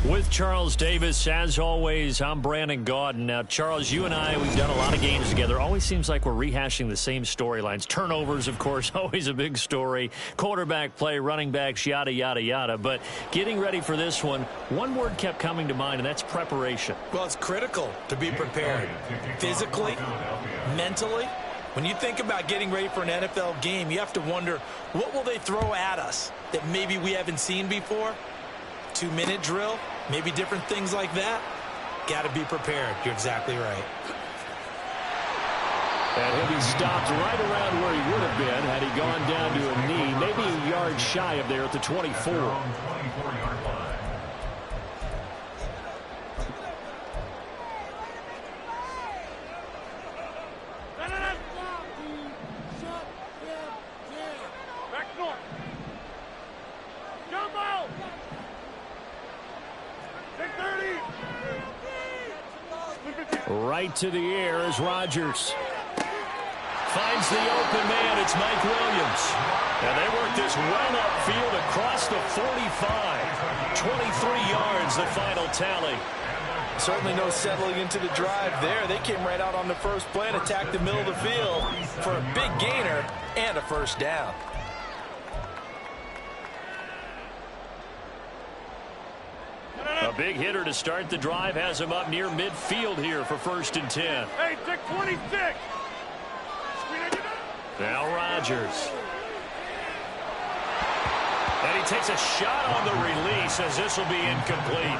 With Charles Davis, as always, I'm Brandon Gaudin. Now, Charles, you and I, we've done a lot of games together. Always seems like we're rehashing the same storylines. Turnovers, of course, always a big story. Quarterback play, running backs, yada, yada, yada. But getting ready for this one word kept coming to mind, and that's preparation. Well, it's critical to be prepared physically, mentally. When you think about getting ready for an NFL game, you have to wonder, what will they throw at us that maybe we haven't seen before? 2-minute drill, maybe different things like that. Got to be prepared. You're exactly right. And he'll be stopped right around where he would have been had he gone down to a knee, maybe a yard shy of there at the 24. Right to the air is Rodgers. Finds the open man. It's Mike Williams. And they work this well upfield across the 45. 23 yards, the final tally. Certainly no settling into the drive there. They came right out on the first play and attacked the middle of the field for a big gainer and a first down. A big hitter to start the drive has him up near midfield here for 1st and 10. Hey, take 26. Now Rodgers. And he takes a shot on the release as this will be incomplete.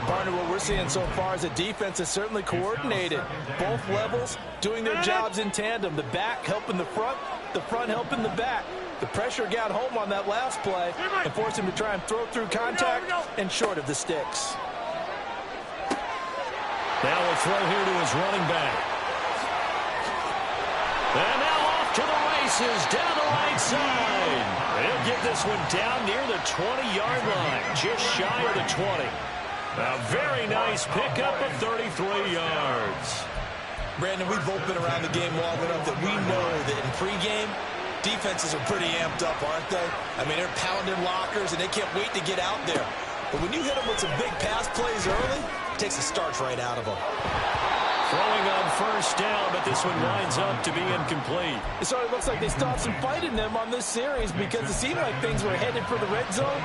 Partner, what we're seeing so far is the defense is certainly coordinated. Both levels doing their jobs in tandem. The back helping the front helping the back. The pressure got home on that last play and forced him to try and throw through contact and short of the sticks. Now we'll throw here to his running back. And now off to the races down the right side. He'll get this one down near the 20-yard line, just shy of the 20. A very nice pickup of 33 yards. Brandon, we've both been around the game long enough that we know that in pregame, defenses are pretty amped up, aren't they? I mean, they're pounding lockers, and they can't wait to get out there. But when you hit them with some big pass plays early, it takes the starch right out of them. Throwing on first down, but this one winds up to be incomplete. It sort of looks like they stopped some fight in them on this series because it seemed like things were headed for the red zone.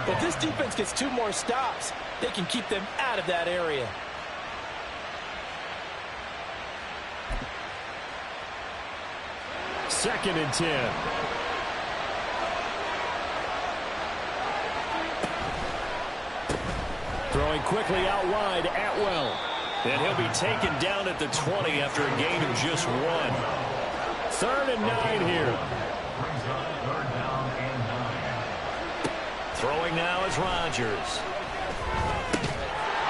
If this defense gets 2 more stops, they can keep them out of that area. Second and 10. Throwing quickly out wide, Atwell. And he'll be taken down at the 20 after a gain of just 1. 3rd and 9 here. Throwing now is Rodgers.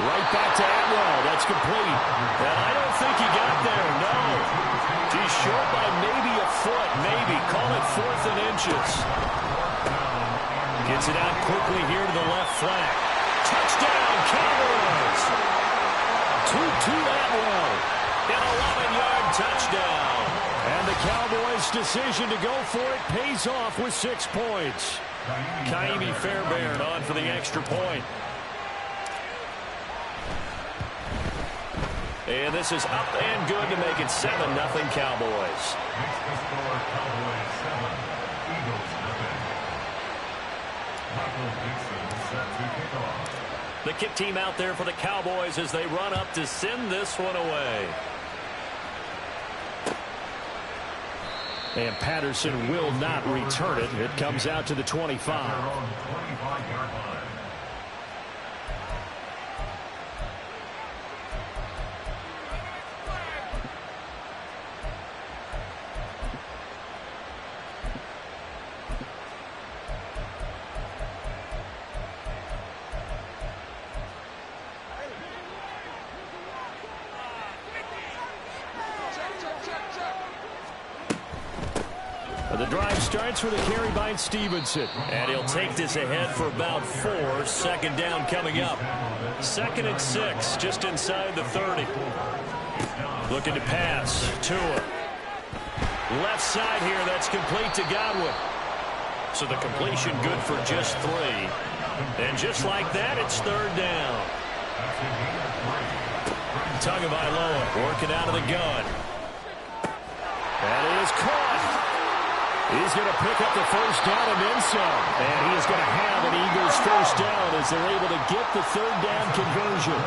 Right back to Atwell. That's complete. And I don't think he got there, no. He's short by maybe a foot, maybe. Call it 4th and inches. Gets it out quickly here to the left flank. Touchdown, Cowboys. 2-2 Atwell. An 11-yard touchdown. And the Cowboys' decision to go for it pays off with 6 points. Kaimi Fairbairn on for the extra point. And this is up and good to make it 7-0 Cowboys. The kick team out there for the Cowboys as they run up to send this one away. And Patterson will not return it. It comes out to the 25. The drive starts with a carry by Stevenson. And he'll take this ahead for about 4. 2nd down coming up. 2nd and 6, just inside the 30. Looking to pass. Tua. Left side here, that's complete to Godwin. So the completion good for just 3. And just like that, it's third down. Tagovailoa working out of the gun. That is caught. He's going to pick up the first down and then some. And he is going to have an Eagles first down as they're able to get the third down conversion.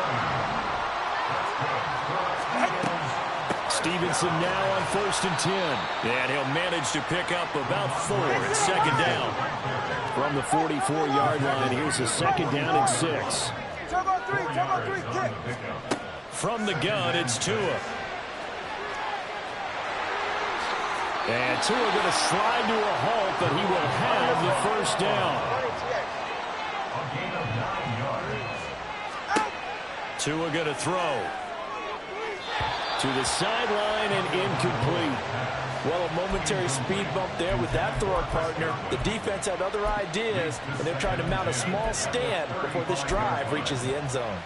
Stevenson now on 1st and 10. And he'll manage to pick up about 4 at second down. From the 44-yard line, here's a second down and 6. From the gun, it's Tua. And Tua going to slide to a halt, but he will have the first down. Tua going to throw. To the sideline and incomplete. Well, a momentary speed bump there with that throw partner. The defense had other ideas, and they're trying to mount a small stand before this drive reaches the end zone.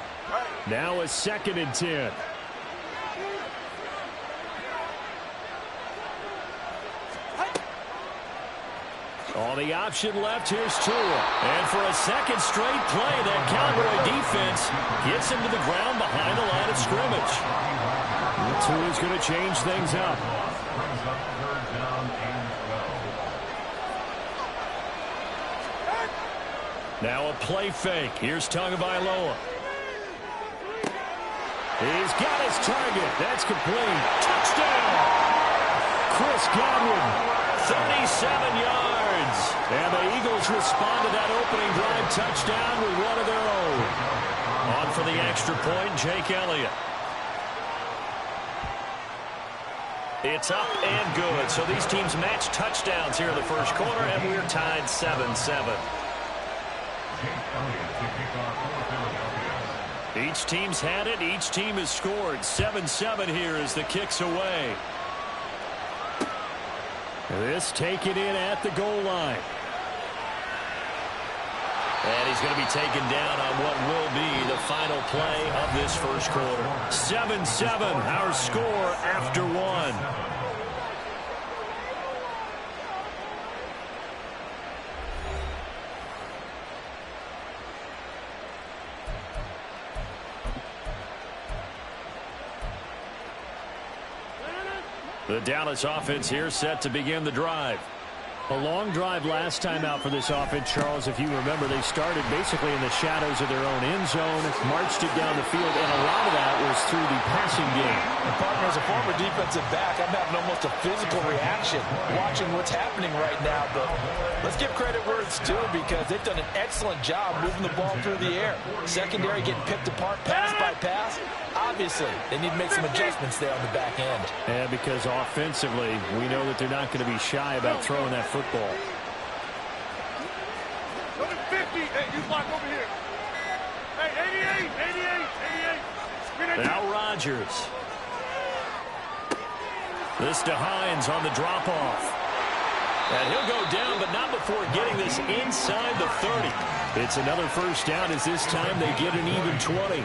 Now a 2nd and 10. On the option left, here's Tua. And for a second straight play, that Cowboy defense gets him to the ground behind the line of scrimmage. Tua's going to change things up. Now a play fake. Here's Tagovailoa. He's got his target. That's complete. Touchdown! Chris Godwin, 37 yards. And the Eagles respond to that opening drive touchdown with one of their own. On for the extra point, Jake Elliott. It's up and good. So these teams match touchdowns here in the first quarter, and we're tied 7-7. Each team's had it. Each team has scored. 7-7 here as the kick's away. This taken in at the goal line. And he's going to be taken down on what will be the final play of this first quarter. 7-7, our score after 1. The Dallas offense here set to begin the drive. A long drive last time out for this offense, Charles. If you remember, they started basically in the shadows of their own end zone, marched it down the field, and a lot of that was through the passing game. And partner, as a former defensive back, I'm having almost a physical reaction watching what's happening right now. But let's give credit where it's due, because they've done an excellent job moving the ball through the air. Secondary getting picked apart pass by pass. Obviously, they need to make some adjustments there on the back end. And because offensively, we know that they're not going to be shy about throwing that football. Number 50, hey, you block over here. Hey, 88. Now Rodgers. This to Hines on the drop-off. And he'll go down, but not before getting this inside the 30. It's another first down as this time they get an even 20.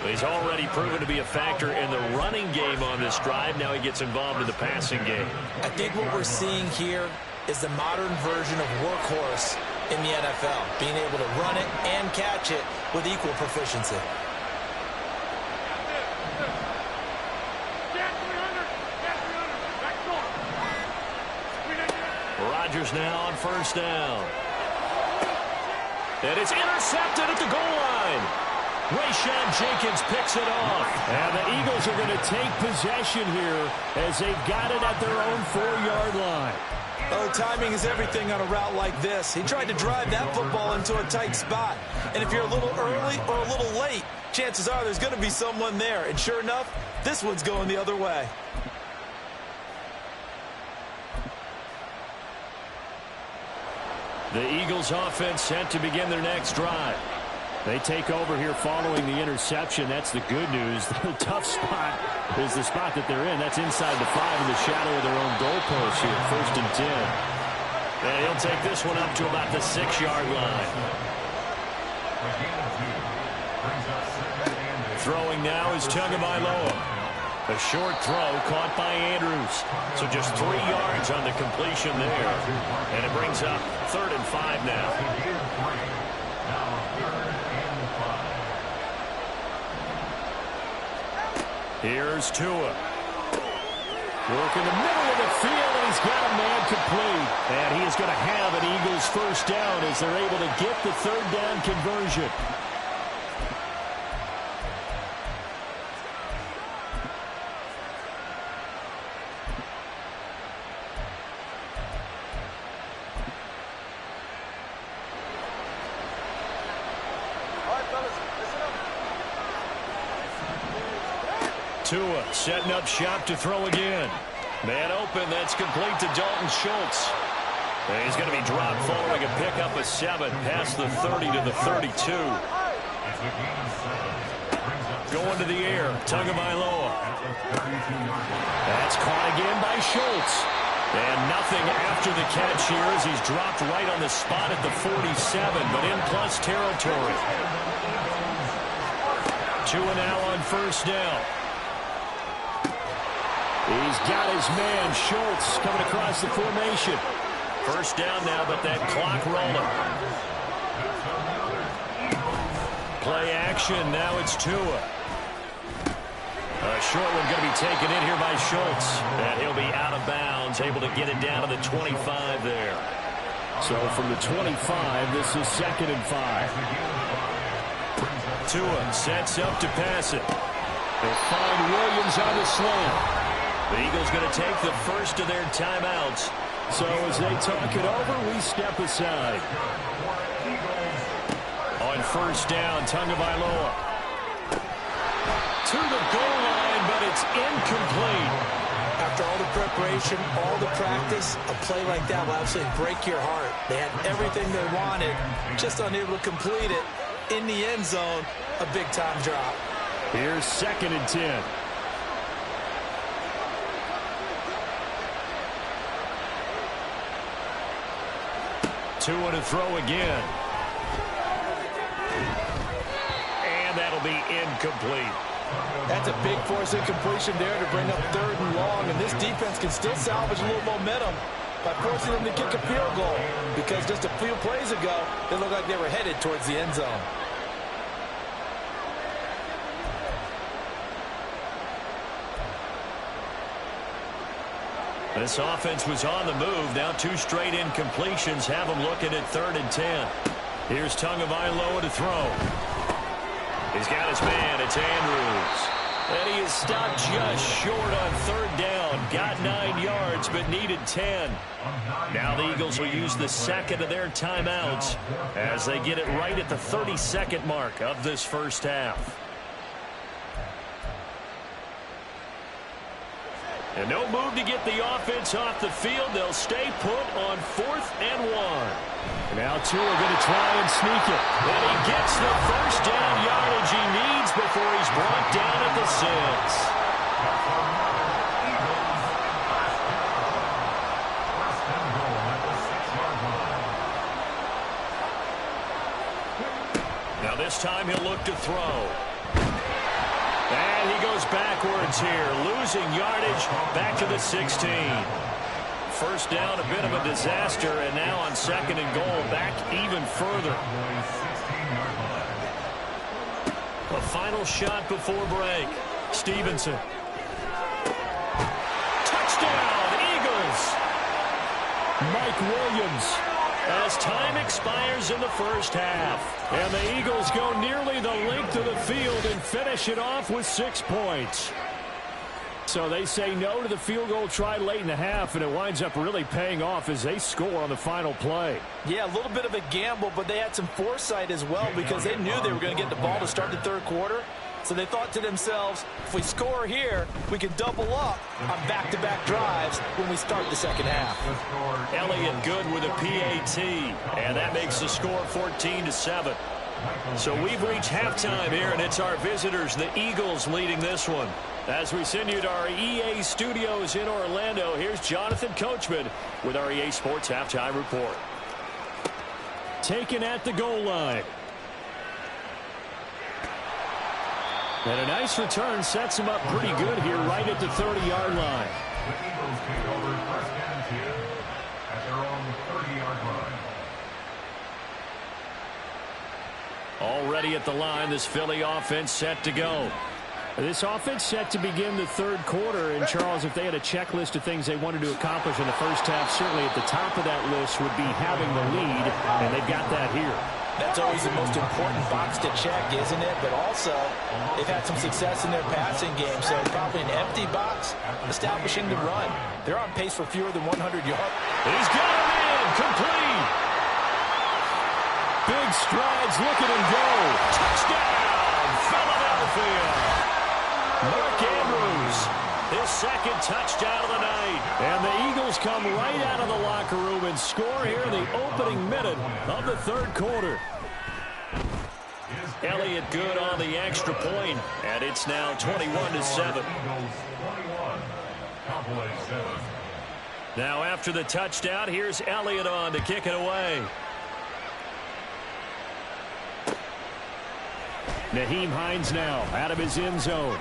He's already proven to be a factor in the running game on this drive. Now he gets involved in the passing game. I think what we're seeing here is the modern version of workhorse in the NFL, being able to run it and catch it with equal proficiency. Rodgers now on first down. And it's intercepted at the goal line. Rayshon Jenkins picks it off. And the Eagles are going to take possession here as they've got it at their own 4-yard line. Oh, timing is everything on a route like this. He tried to drive that football into a tight spot. And if you're a little early or a little late, chances are there's going to be someone there. And sure enough, this one's going the other way. The Eagles offense set to begin their next drive. They take over here following the interception. That's the good news. The tough spot is the spot that they're in. That's inside the 5 in the shadow of their own goalpost here. 1st and 10. And he'll take this one up to about the 6-yard line. Throwing now is Tagovailoa. A short throw caught by Andrews. So just 3 yards on the completion there. And it brings up 3rd and 5 now. Here's Tua. Work in the middle of the field, and he's got a man complete. And he is going to have an Eagles first down as they're able to get the third down conversion. Tua setting up shop to throw again. Man open, that's complete to Dalton Schultz. And he's going to be dropped following a pickup of 7 past the 30 to the 32. Going to the air, Tagovailoa. That's caught again by Schultz. And nothing after the catch here as he's dropped right on the spot at the 47, but in plus territory. Tua now on first down. He's got his man, Schultz, coming across the formation. First down now, but that clock rolling. Play action, now it's Tua. A short one going to be taken in here by Schultz. And he'll be out of bounds, able to get it down to the 25 there. So from the 25, this is 2nd and 5. Tua sets up to pass it. They'll find Williams on the slant. The Eagles going to take the first of their timeouts. So as they talk it over, we step aside. On first down, Tagovailoa. To the goal line, but it's incomplete. After all the preparation, all the practice, a play like that will absolutely break your heart. They had everything they wanted, just unable to complete it. In the end zone, a big-time drop. Here's 2nd and 10. Tua to throw again. And that'll be incomplete. That's a big force incompletion there to bring up 3rd and long. And this defense can still salvage a little momentum by forcing them to kick a field goal. Because just a few plays ago, they looked like they were headed towards the end zone. This offense was on the move. Now 2 straight incompletions have them looking at 3rd and 10. Here's Tagovailoa to throw. He's got his man. It's Andrews. And he is stopped just short on 3rd down. Got 9 yards, but needed 10. Now the Eagles will use the 2nd of their timeouts as they get it right at the 32nd mark of this first half. And no move to get the offense off the field. They'll stay put on 4th and 1. Now Tua going to try and sneak it. And he gets the first down yardage he needs before he's brought down at the 6. Now this time he'll look to throw. And he goes backwards here, losing yardage back to the 16. First down, a bit of a disaster, and now on 2nd and goal, back even further. A final shot before break. Stevenson. Touchdown, Eagles! Mike Williams. As time expires in the first half. And the Eagles go nearly the length of the field and finish it off with 6 points. So they say no to the field goal try late in the half, and it winds up really paying off as they score on the final play. Yeah, a little bit of a gamble, but they had some foresight as well because they knew they were going to get the ball to start the 3rd quarter. So they thought to themselves, if we score here, we can double up on back-to-back drives when we start the 2nd half. Elliott good with a PAT, and that makes the score 14-7. So we've reached halftime here, and it's our visitors, the Eagles, leading this one. As we send you to our EA studios in Orlando, here's Jonathan Coachman with our EA Sports Halftime Report. Taken at the goal line. And a nice return sets him up pretty good here right at the 30-yard line. The Eagles take over 1st and 10 at their own 30-yard line. Already at the line, this Philly offense set to go. This offense set to begin the third quarter. And, Charles, if they had a checklist of things they wanted to accomplish in the first half, certainly at the top of that list would be having the lead, and they've got that here. That's always the most important box to check, isn't it? But also, they've had some success in their passing game, so probably an empty box, establishing the run. They're on pace for fewer than 100 yards. He's got him in, complete. Big strides, look at him go. Touchdown, Philadelphia. Mark Andrews, his second touchdown of the night. And the Eagles come right out of the locker room and score here in the opening minute of the third quarter. Elliott good on the extra point, and it's now 21-7. Now after the touchdown, here's Elliott on to kick it away. Nyheim Hines now out of his end zone.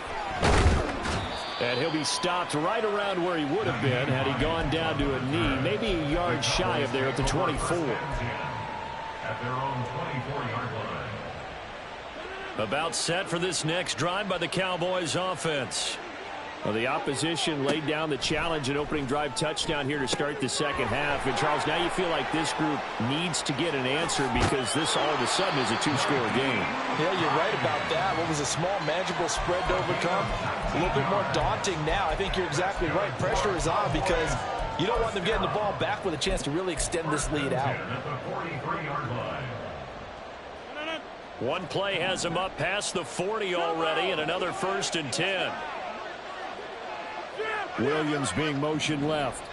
And he'll be stopped right around where he would have been had he gone down to a knee, maybe a yard shy of there at the 24. At their own 24-yard line. About set for this next drive by the Cowboys offense. Well, the opposition laid down the challenge and opening drive touchdown here to start the second half. And, Charles, now you feel like this group needs to get an answer because this all of a sudden is a two-score game. Yeah, you're right about that. What was a small, manageable spread to overcome? A little bit more daunting now. I think you're exactly right. Pressure is on because you don't want them getting the ball back with a chance to really extend this lead out. At the 43-yard line. One play has him up past the 40 already, and another 1st and 10. Williams being motioned left.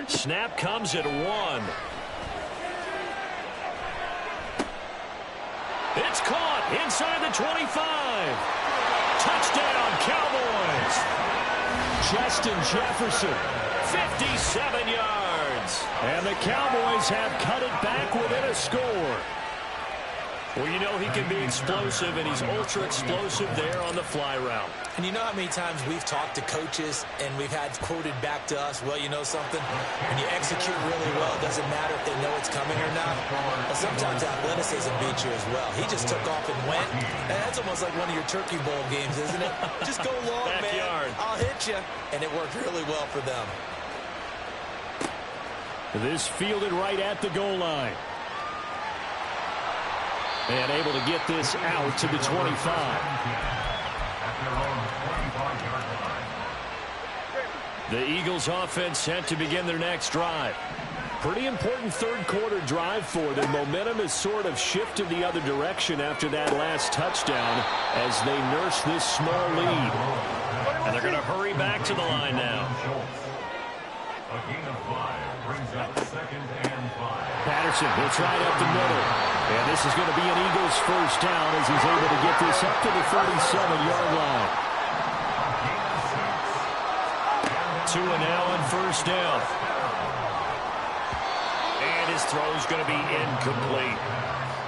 Snap comes at 1. It's caught inside the 25. Touchdown, Cowboys. Justin Jefferson, 57 yards. And the Cowboys have cut it back within a score. Well, you know he can be explosive, and he's ultra-explosive there on the fly route. And you know how many times we've talked to coaches and we've had quoted back to us, well, you know something? When you execute really well, it doesn't matter if they know it's coming or not. But sometimes athleticism beats you as well. He just took off and went. And that's almost like one of your Turkey Bowl games, isn't it? Just go long, Backyard. man. I'll hit you. And it worked really well for them. This fielded right at the goal line. And able to get this out to the 25. The Eagles offense set to begin their next drive. Pretty important third quarter drive for them. Momentum has sort of shifted the other direction after that last touchdown as they nurse this small lead. And they're going to hurry back to the line now. A gain of 5 brings up 2nd and 5. Patterson hits right up the middle. And this is going to be an Eagles first down as he's able to get this up to the 37-yard line. 2 and now on first down. And his throw is going to be incomplete.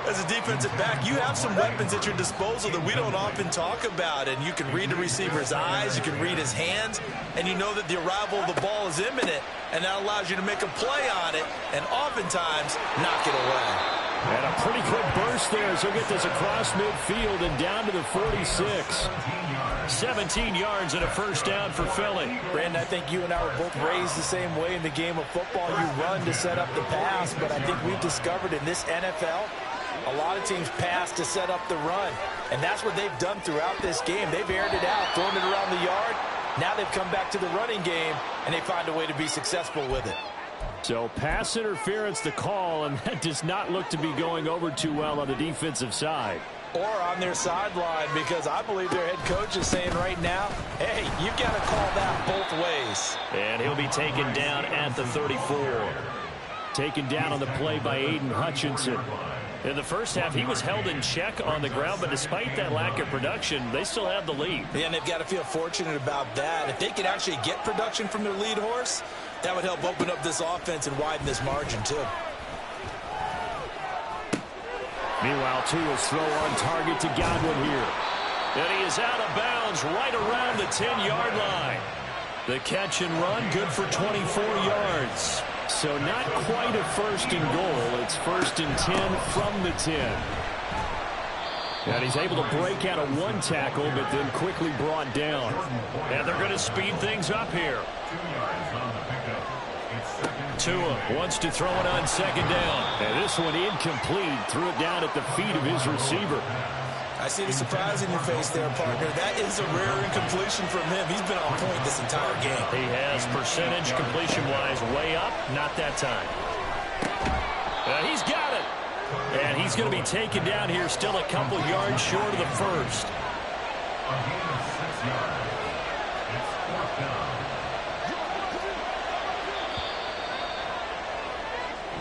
As a defensive back, you have some weapons at your disposal that we don't often talk about. And you can read the receiver's eyes, you can read his hands, and you know that the arrival of the ball is imminent. And that allows you to make a play on it and oftentimes knock it away. And a pretty good burst there as he'll get this across midfield and down to the 46. 17 yards and a first down for Philly. Brandon, I think you and I were both raised the same way in the game of football. You run to set up the pass, but I think we've discovered in this NFL, a lot of teams pass to set up the run. And that's what they've done throughout this game. They've aired it out, thrown it around the yard. Now they've come back to the running game, and they find a way to be successful with it. So pass interference the call, and that does not look to be going over too well on the defensive side. Or on their sideline, because I believe their head coach is saying right now, hey, you've got to call that both ways. And he'll be taken down at the 34. Taken down on the play by Aiden Hutchinson. In the first half, he was held in check on the ground, but despite that lack of production, they still have the lead. Yeah, and they've got to feel fortunate about that. If they could actually get production from their lead horse, that would help open up this offense and widen this margin, too. Meanwhile, Tua's throw on target to Godwin here. And he is out of bounds right around the 10-yard line. The catch and run, good for 24 yards. So not quite a 1st and goal. It's 1st and 10 from the 10. And he's able to break out of one tackle, but then quickly brought down. And they're going to speed things up here. Tua wants to throw it on 2nd down. And this one incomplete. Threw it down at the feet of his receiver. I see the surprise in your face there, partner. That is a rare incompletion from him. He's been on point this entire game. He has percentage completion-wise way up. Not that time. He's got it. And he's going to be taken down here, still a couple yards short of the 1st. A gain of 6 yards. It's 4th down.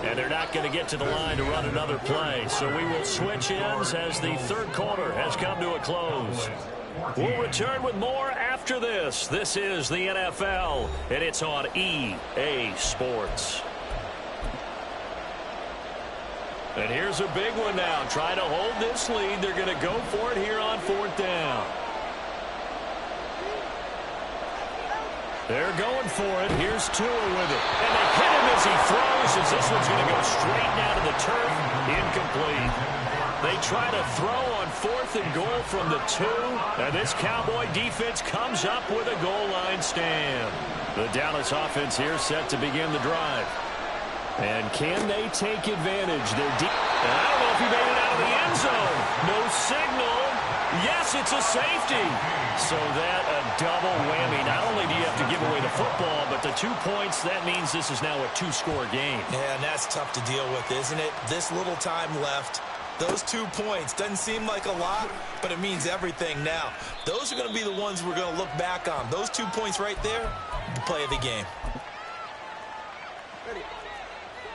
And they're not going to get to the line to run another play. So we will switch ends as the 3rd quarter has come to a close. We'll return with more after this. This is the NFL, and it's on EA Sports. And here's a big one now. Trying to hold this lead. They're going to go for it here on 4th down. They're going for it. Here's Tua with it. And they hit him as he throws, as this one's going to go straight down to the turf. Incomplete. They try to throw on 4th and goal from the 2. And this Cowboy defense comes up with a goal line stand. The Dallas offense here set to begin the drive. And can they take advantage? They're deep. And I don't know if he made it out of the end zone. No signal. Yes, it's a safety. So that a double whammy. Not only do you have to give away the football, but the 2 points, that means this is now a 2-score game. Yeah, and that's tough to deal with, isn't it? This little time left. Those 2 points doesn't seem like a lot, but it means everything now. Those are going to be the ones we're going to look back on. Those 2 points right there, the play of the game.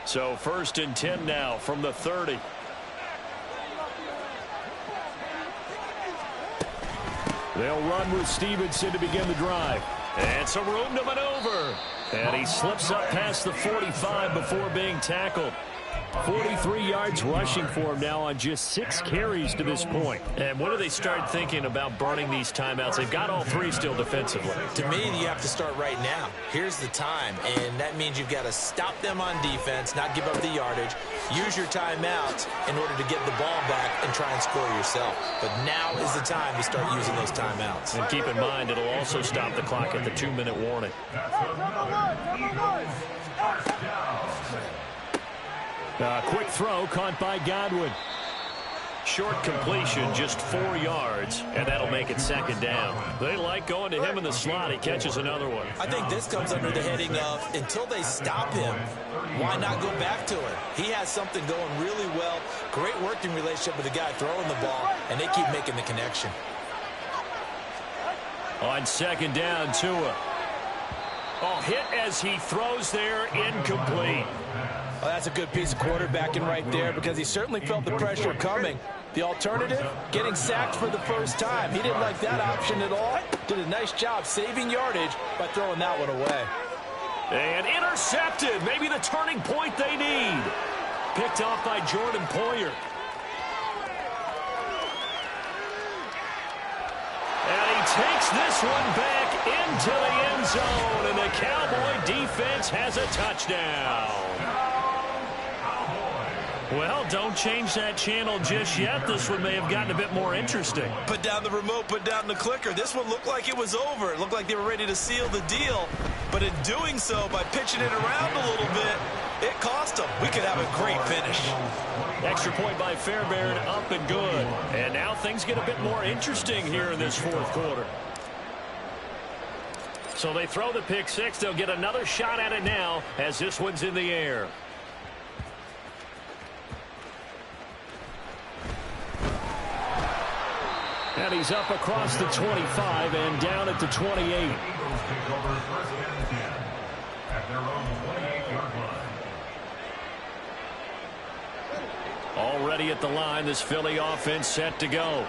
So 1st and 10 now from the 30. They'll run with Stevenson to begin the drive. And some room to maneuver. And he slips up past the 45 before being tackled. 43 yards rushing for him now on just 6 carries to this point. And when do they start thinking about burning these timeouts? They've got all 3 still defensively. To me, you have to start right now. Here's the time, and that means you've got to stop them on defense, not give up the yardage, use your timeouts in order to get the ball back and try and score yourself. But now is the time to start using those timeouts. And keep in mind, it'll also stop the clock at the 2-minute warning. Quick throw caught by Godwin. Short completion, just 4 yards, and that'll make it 2nd down. They like going to him in the slot. He catches another one. I think this comes under the heading of, until they stop him, why not go back to it? He has something going really well. Great working relationship with the guy throwing the ball, and they keep making the connection. On 2nd down, Tua. Oh, hit as he throws there, incomplete. Well, that's a good piece of quarterbacking right there because he certainly felt the pressure coming. The alternative, getting sacked for the first time. He didn't like that option at all. Did a nice job saving yardage by throwing that one away. And intercepted. Maybe the turning point they need. Picked off by Jordan Poyer. And he takes this one back into the end zone. And the Cowboy defense has a touchdown. Well, don't change that channel just yet. This one may have gotten a bit more interesting. Put down the remote, put down the clicker. This one looked like it was over. It looked like they were ready to seal the deal. But in doing so, by pitching it around a little bit, it cost them. We could have a great finish. Extra point by Fairbairn, up and good. And now things get a bit more interesting here in this 4th quarter. So they throw the pick 6. They'll get another shot at it now as this one's in the air. And he's up across the 25 and down at the 28. Eagles take over 1st and 10 at their own 28-yard line. Already at the line, this Philly offense set to go.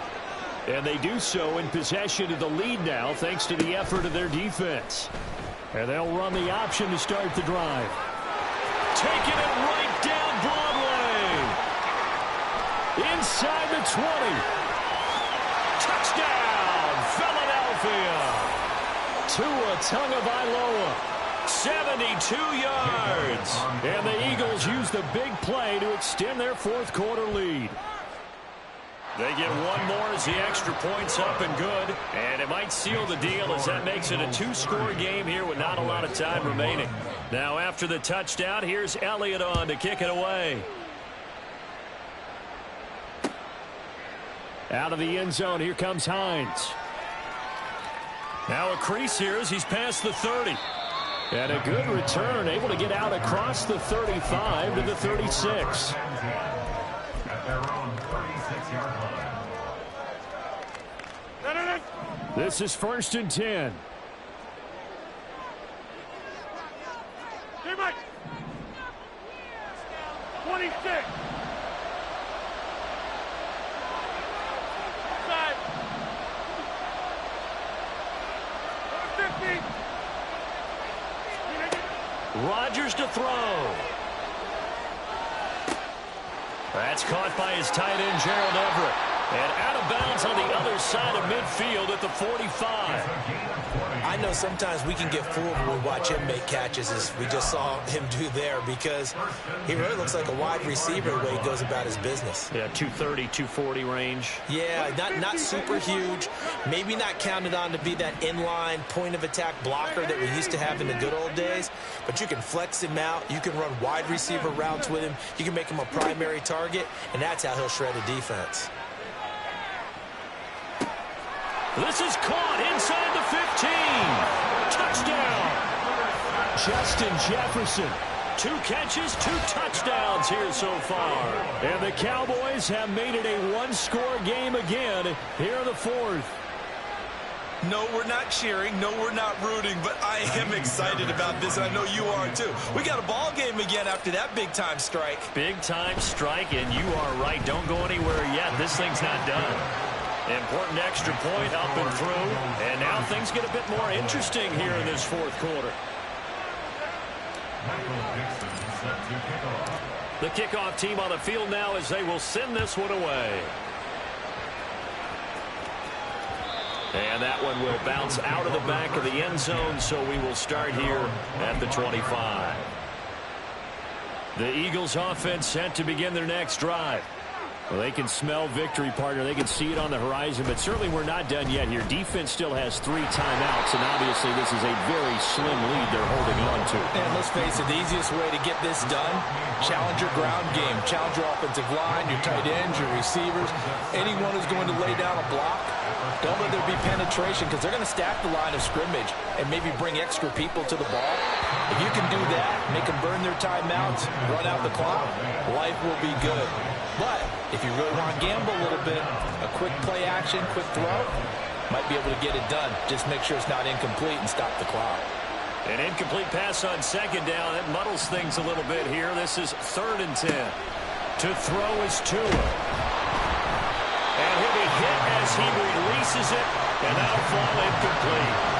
And they do so in possession of the lead now, thanks to the effort of their defense. And they'll run the option to start the drive. Taking it right down Broadway. Inside the 20. Touchdown, Philadelphia. Tua Tagovailoa. 72 yards. And the Eagles use the big play to extend their fourth quarter lead. They get one more as the extra point's up and good. And it might seal the deal as that makes it a two-score game here with not a lot of time remaining. Now after the touchdown, here's Elliott on to kick it away. Out of the end zone, here comes Hines. Now a crease here as he's past the 30. And a good return, able to get out across the 35 to the 36. At their own 36-yard line. This is 1st and 10. Hey, Mike. 26. Side. 50. Rodgers to throw. That's caught by his tight end, Gerald Everett. And out of bounds on the other side of midfield at the 45. I know sometimes we can get fooled when we watch him make catches, as we just saw him do there, because he really looks like a wide receiver the way he goes about his business. Yeah, 230, 240 range. Yeah, not super huge. Maybe not counted on to be that inline point-of-attack blocker that we used to have in the good old days, but you can flex him out. You can run wide receiver routes with him. You can make him a primary target, and that's how he'll shred a defense. This is caught inside the 15. Touchdown. Justin Jefferson. 2 catches, 2 touchdowns here so far. And the Cowboys have made it a one-score game again here in the fourth. No, we're not cheering. No, we're not rooting, but I am excited about this, and I know you are too. We got a ball game again after that big-time strike. Big-time strike, and you are right. Don't go anywhere yet. This thing's not done. Important extra point up and through. And now things get a bit more interesting here in this fourth quarter. The kickoff team on the field now as they will send this one away. And that one will bounce out of the back of the end zone, so we will start here at the 25. The Eagles offense set to begin their next drive. Well, they can smell victory, partner. They can see it on the horizon, but certainly we're not done yet here. Defense still has 3 timeouts, and obviously this is a very slim lead they're holding on to. And let's face it, the easiest way to get this done, challenge your ground game. Challenge your offensive line, your tight ends, your receivers, anyone who's going to lay down a block. Don't let there be penetration, because they're going to stack the line of scrimmage and maybe bring extra people to the ball. If you can do that, make them burn their timeouts, run out the clock, life will be good. But if you really want to gamble a little bit, a quick play action, quick throw, might be able to get it done. Just make sure it's not incomplete and stop the clock. An incomplete pass on second down. That muddles things a little bit here. This is 3rd and 10. To throw is Tua. And he'll be hit as he releases it, and that'll fall incomplete.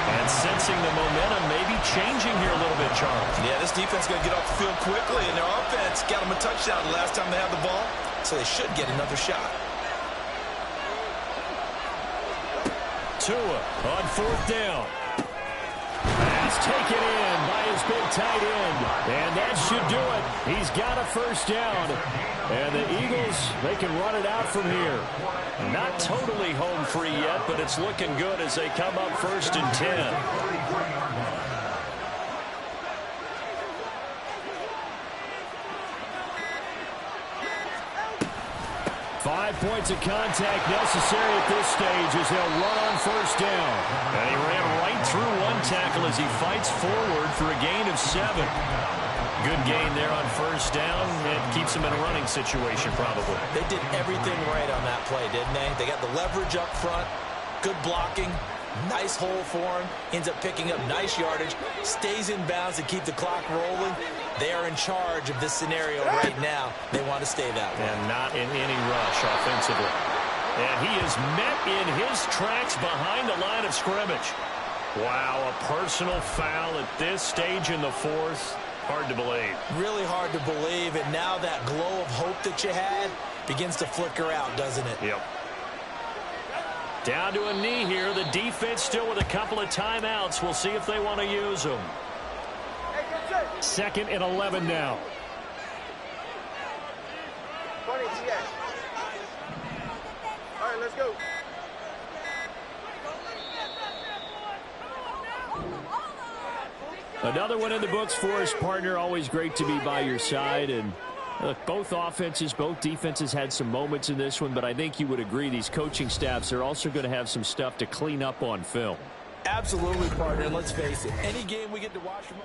And sensing the momentum maybe changing here a little bit, Charles. Yeah, this defense is going to get off the field quickly, and their offense got them a touchdown the last time they had the ball, so they should get another shot. Tua on 4th down. Pass taken in by his big tight end. And that should do it. He's got a first down. And the Eagles, they can run it out from here. Not totally home free yet, but it's looking good as they come up 1st and 10. 5 points of contact necessary at this stage as they'll run on 1st down. And he ran right through one tackle as he fights forward for a gain of 7. Good gain there on 1st down. It keeps him in a running situation probably. They did everything right on that play, didn't they? They got the leverage up front, good blocking, nice hole for him, ends up picking up nice yardage, stays in bounds to keep the clock rolling. They are in charge of this scenario right now. They want to stay that way. And not in any rush offensively. And he is met in his tracks behind the line of scrimmage. Wow, a personal foul at this stage in the fourth. Hard to believe. Really hard to believe, and now that glow of hope that you had begins to flicker out, doesn't it? Yep. Down to a knee here. The defense still with a couple of timeouts. We'll see if they want to use them. 2nd and 11 now. 20 TX. All right, let's go. Another one in the books for his partner. Always great to be by your side. And look, both offenses, both defenses had some moments in this one, but I think you would agree these coaching staffs are also going to have some stuff to clean up on film. Absolutely, partner. And let's face it, any game we get to watch from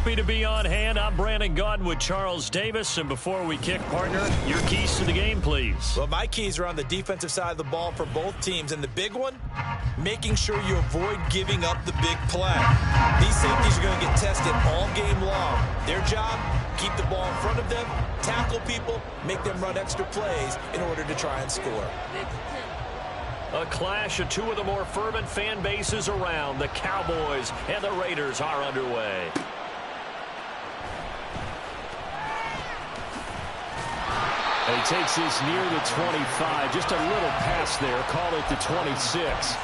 Happy to be on hand. I'm Brandon Gaudin with Charles Davis. And before we kick, partner, your keys to the game, please. Well, my keys are on the defensive side of the ball for both teams. And the big one, making sure you avoid giving up the big play. These safeties are going to get tested all game long. Their job, keep the ball in front of them, tackle people, make them run extra plays in order to try and score. A clash of two of the more fervent fan bases around. The Cowboys and the Raiders are underway. And he takes this near the 25. Just a little pass there. Call it the 26.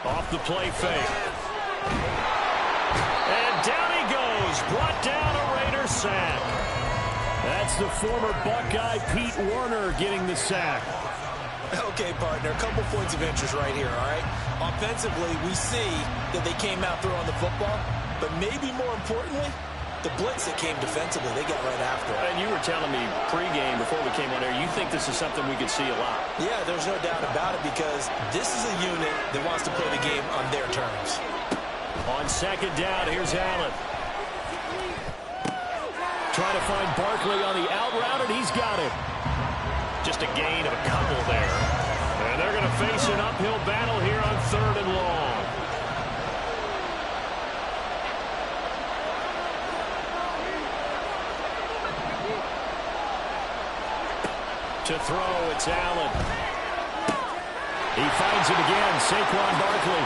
Off the play fake. And down he goes. Brought down a Raider sack. That's the former Buckeye Pete Werner getting the sack. Okay, partner, a couple points of interest right here, all right? Offensively, we see that they came out throwing the football, but maybe more importantly, the blitz that came defensively, they got right after it. And you were telling me pregame before we came on air, you think this is something we could see a lot. Yeah, there's no doubt about it because this is a unit that wants to play the game on their terms. On second down, here's Allen. Trying to find Barkley on the out route, and he's got it. Just a gain of a couple there. And they're going to face an uphill battle here on 3rd and long. To throw, it's Allen. He finds it again, Saquon Barkley.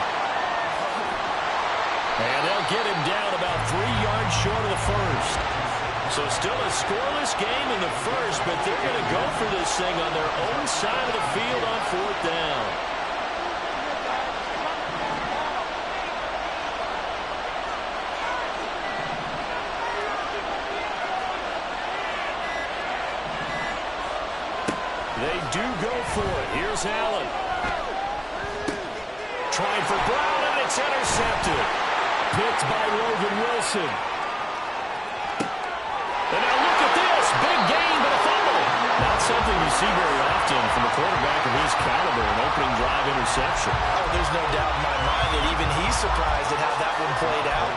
And they'll get him down about 3 yards short of the first. So still a scoreless game in the first, but they're going to go for this thing on their own side of the field on 4th down. They do go for it. Here's Allen. Trying for Brown, and it's intercepted. Picked by Logan Wilson. And now look at this. Big gain, but a fumble. Not something you see very often from a quarterback of his caliber, an opening drive interception. Oh, there's no doubt in my mind that even he's surprised at how that one played out.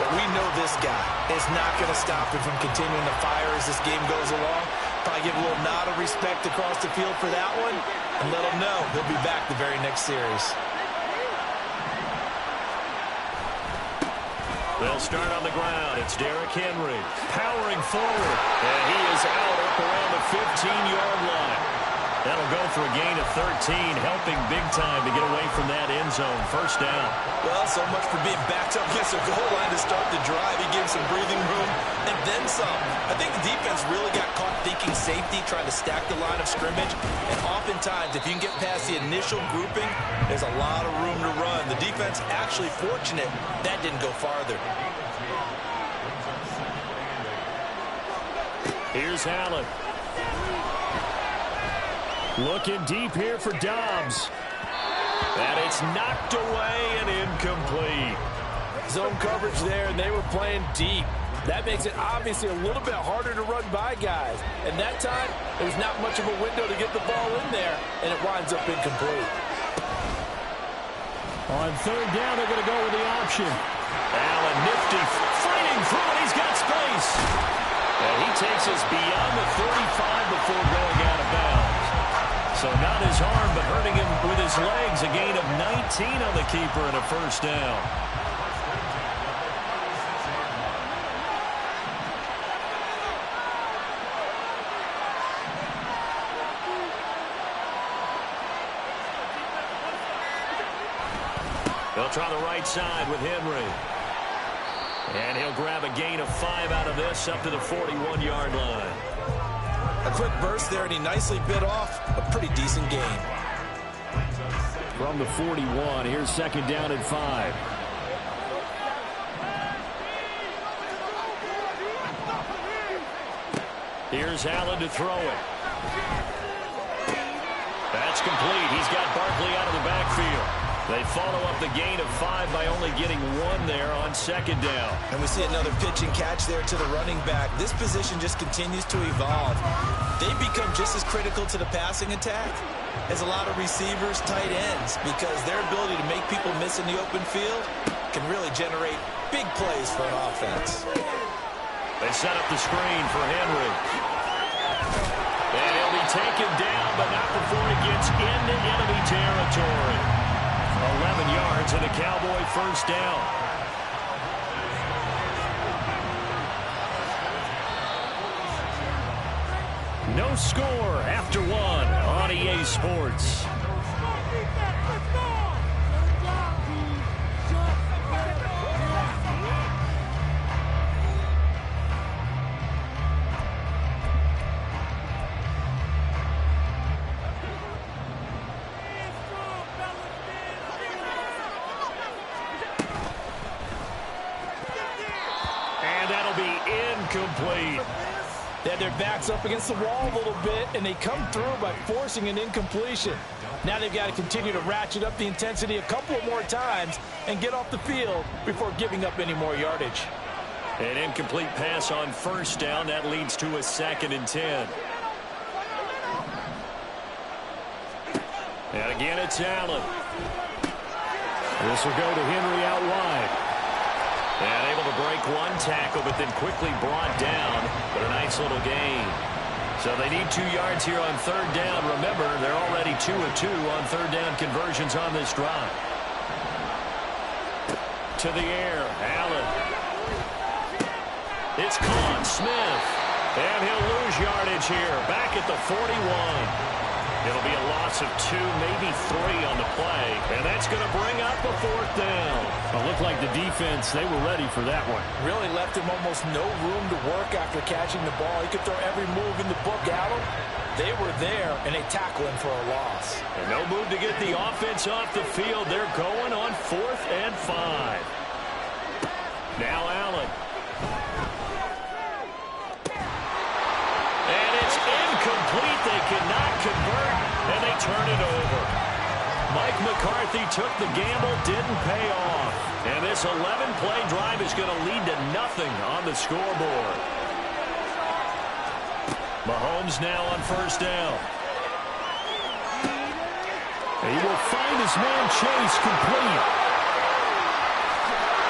But we know this guy is not going to stop him from continuing to fire as this game goes along. Probably give a little nod of respect across the field for that one and let him know he'll be back the very next series. They'll start on the ground. It's Derrick Henry powering forward. And he is out up around the 15-yard line. That'll go for a gain of 13, helping big time to get away from that end zone. First down. Well, so much for being backed up against the goal line to start the drive. He gave some breathing room and then some. I think the defense really got caught thinking safety, trying to stack the line of scrimmage. And oftentimes, if you can get past the initial grouping, there's a lot of room to run. The defense actually fortunate that didn't go farther. Here's Allen. Looking deep here for Dobbs. And it's knocked away and incomplete. Zone coverage there, and they were playing deep. That makes it obviously a little bit harder to run by guys. And that time, there was not much of a window to get the ball in there, and it winds up incomplete. On 3rd down, they're going to go with the option. Allen nifty, fighting through it. He's got space. And he takes us beyond the 35 before going out of bounds. So not his arm, but hurting him with his legs. A gain of 19 on the keeper and a first down. They'll try the right side with Henry. And he'll grab a gain of 5 out of this up to the 41-yard line. A quick burst there, and he nicely bit off a pretty decent gain. From the 41, here's 2nd down and 5. Here's Allen to throw it. That's complete. He's got Barkley out of the backfield. They follow up the gain of 5 by only getting 1 there on second down. And we see another pitch and catch there to the running back. This position just continues to evolve. They become just as critical to the passing attack as a lot of receivers, tight ends, because their ability to make people miss in the open field can really generate big plays for an offense. They set up the screen for Henry. And he'll be taken down, but not before he gets into enemy territory. 11 yards and a Cowboy first down. No score after 1 on EA Sports. Incomplete. They had their backs up against the wall a little bit, and they come through by forcing an incompletion. Now they've got to continue to ratchet up the intensity a couple of more times and get off the field before giving up any more yardage. An incomplete pass on first down. That leads to a 2nd and 10. And again, it's Allen. This will go to Henry out wide. And able to break 1 tackle, but then quickly brought down. But a nice little gain. So they need 2 yards here on 3rd down. Remember, they're already 2 of 2 on 3rd down conversions on this drive. To the air, Allen. It's caught, Smith. And he'll lose yardage here. Back at the 41. It'll be a loss of 2, maybe 3 on the play. And that's going to bring up a 4th down. It looked like the defense, they were ready for that one. Really left him almost no room to work after catching the ball. He could throw every move in the book at him. They were there, and they tackle him for a loss. And no move to get the offense off the field. They're going on 4th and 5. Now Allen. And it's incomplete. They cannot convert, and they turn it over. Mike McCarthy took the gamble, didn't pay off. And this 11-play drive is going to lead to nothing on the scoreboard. Mahomes now on first down. He will find his man Chase complete.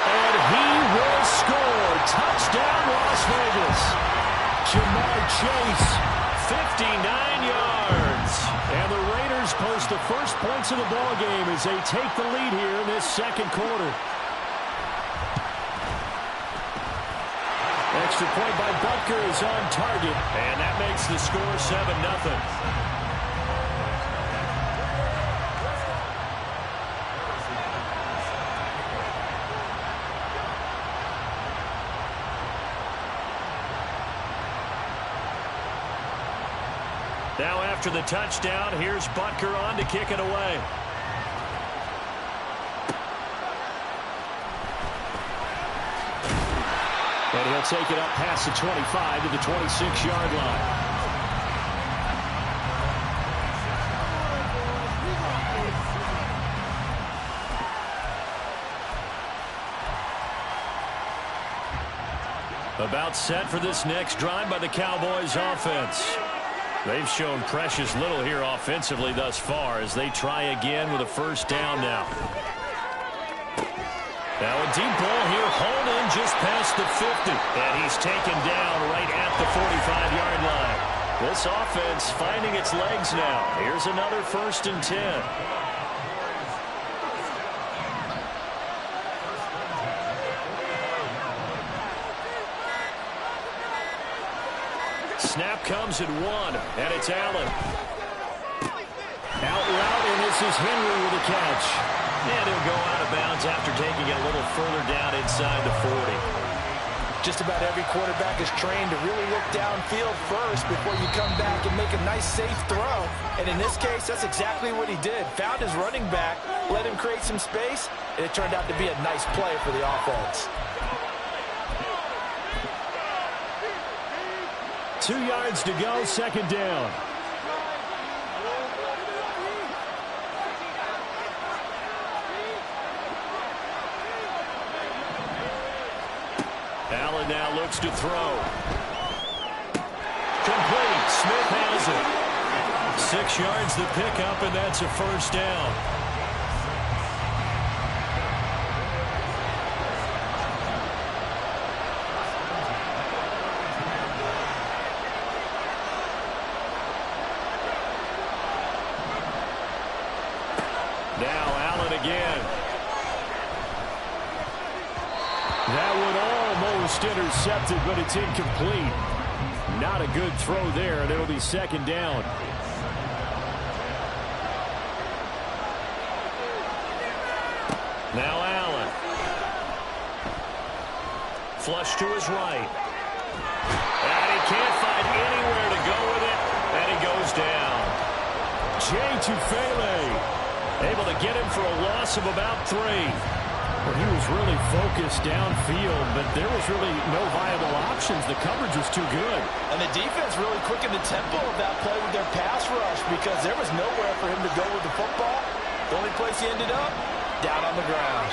And he will score. Touchdown, Las Vegas. Jamar Chase, 59 yards. And the Raiders post the first points of the ball game as they take the lead here in this 2nd quarter. Extra point by Butker is on target, and that makes the score 7-0. Now after the touchdown, here's Butker on to kick it away. And he'll take it up past the 25 to the 26-yard line. About set for this next drive by the Cowboys offense. They've shown precious little here offensively thus far as they try again with a first down now. Now a deep ball here, Holden just past the 50. And he's taken down right at the 45-yard line. This offense finding its legs now. Here's another 1st and 10. Snap comes at 1, and it's Allen. Out route, and this is Henry with a catch. And he'll go out of bounds after taking it a little further down inside the 40. Just about every quarterback is trained to really look downfield first before you come back and make a nice, safe throw. And in this case, that's exactly what he did. Found his running back, let him create some space, and it turned out to be a nice play for the offense. 2 yards to go, 2nd down. Allen now looks to throw. Complete. Smith has it. 6 yards the pickup, and that's a first down. Now Allen again. That one almost intercepted, but it's incomplete. Not a good throw there, and it'll be second down. Now Allen. Flush to his right. And he can't find anywhere to go with it, and he goes down. Jay Tufele able to get him for a loss of about 3. Well, he was really focused downfield, but there was really no viable options. The coverage was too good. And the defense really quickened the tempo of that play with their pass rush because there was nowhere for him to go with the football. The only place he ended up, down on the ground.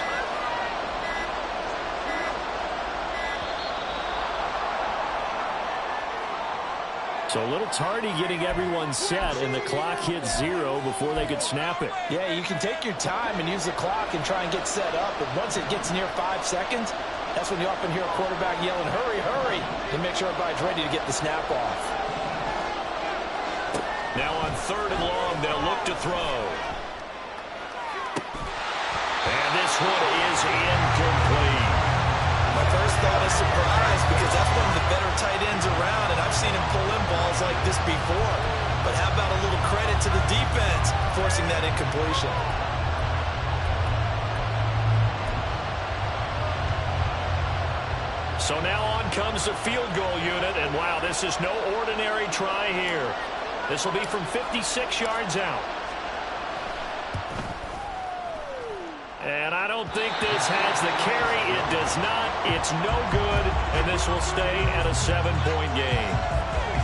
So a little tardy getting everyone set, and the clock hit 0 before they could snap it. Yeah, you can take your time and use the clock and try and get set up, but once it gets near 5 seconds, that's when you often hear a quarterback yelling, hurry, hurry, to make sure everybody's ready to get the snap off. Now on 3rd and long, they'll look to throw. And this one is incomplete. My first thought is surprise because that's one of the better tight ends around, and I've seen him pull in balls like this before. But how about a little credit to the defense forcing that incompletion? So now on comes the field goal unit, and wow, this is no ordinary try here. This will be from 56 yards out. And I don't think this has the carry. It does not. It's no good, and this will stay at a 7-point game.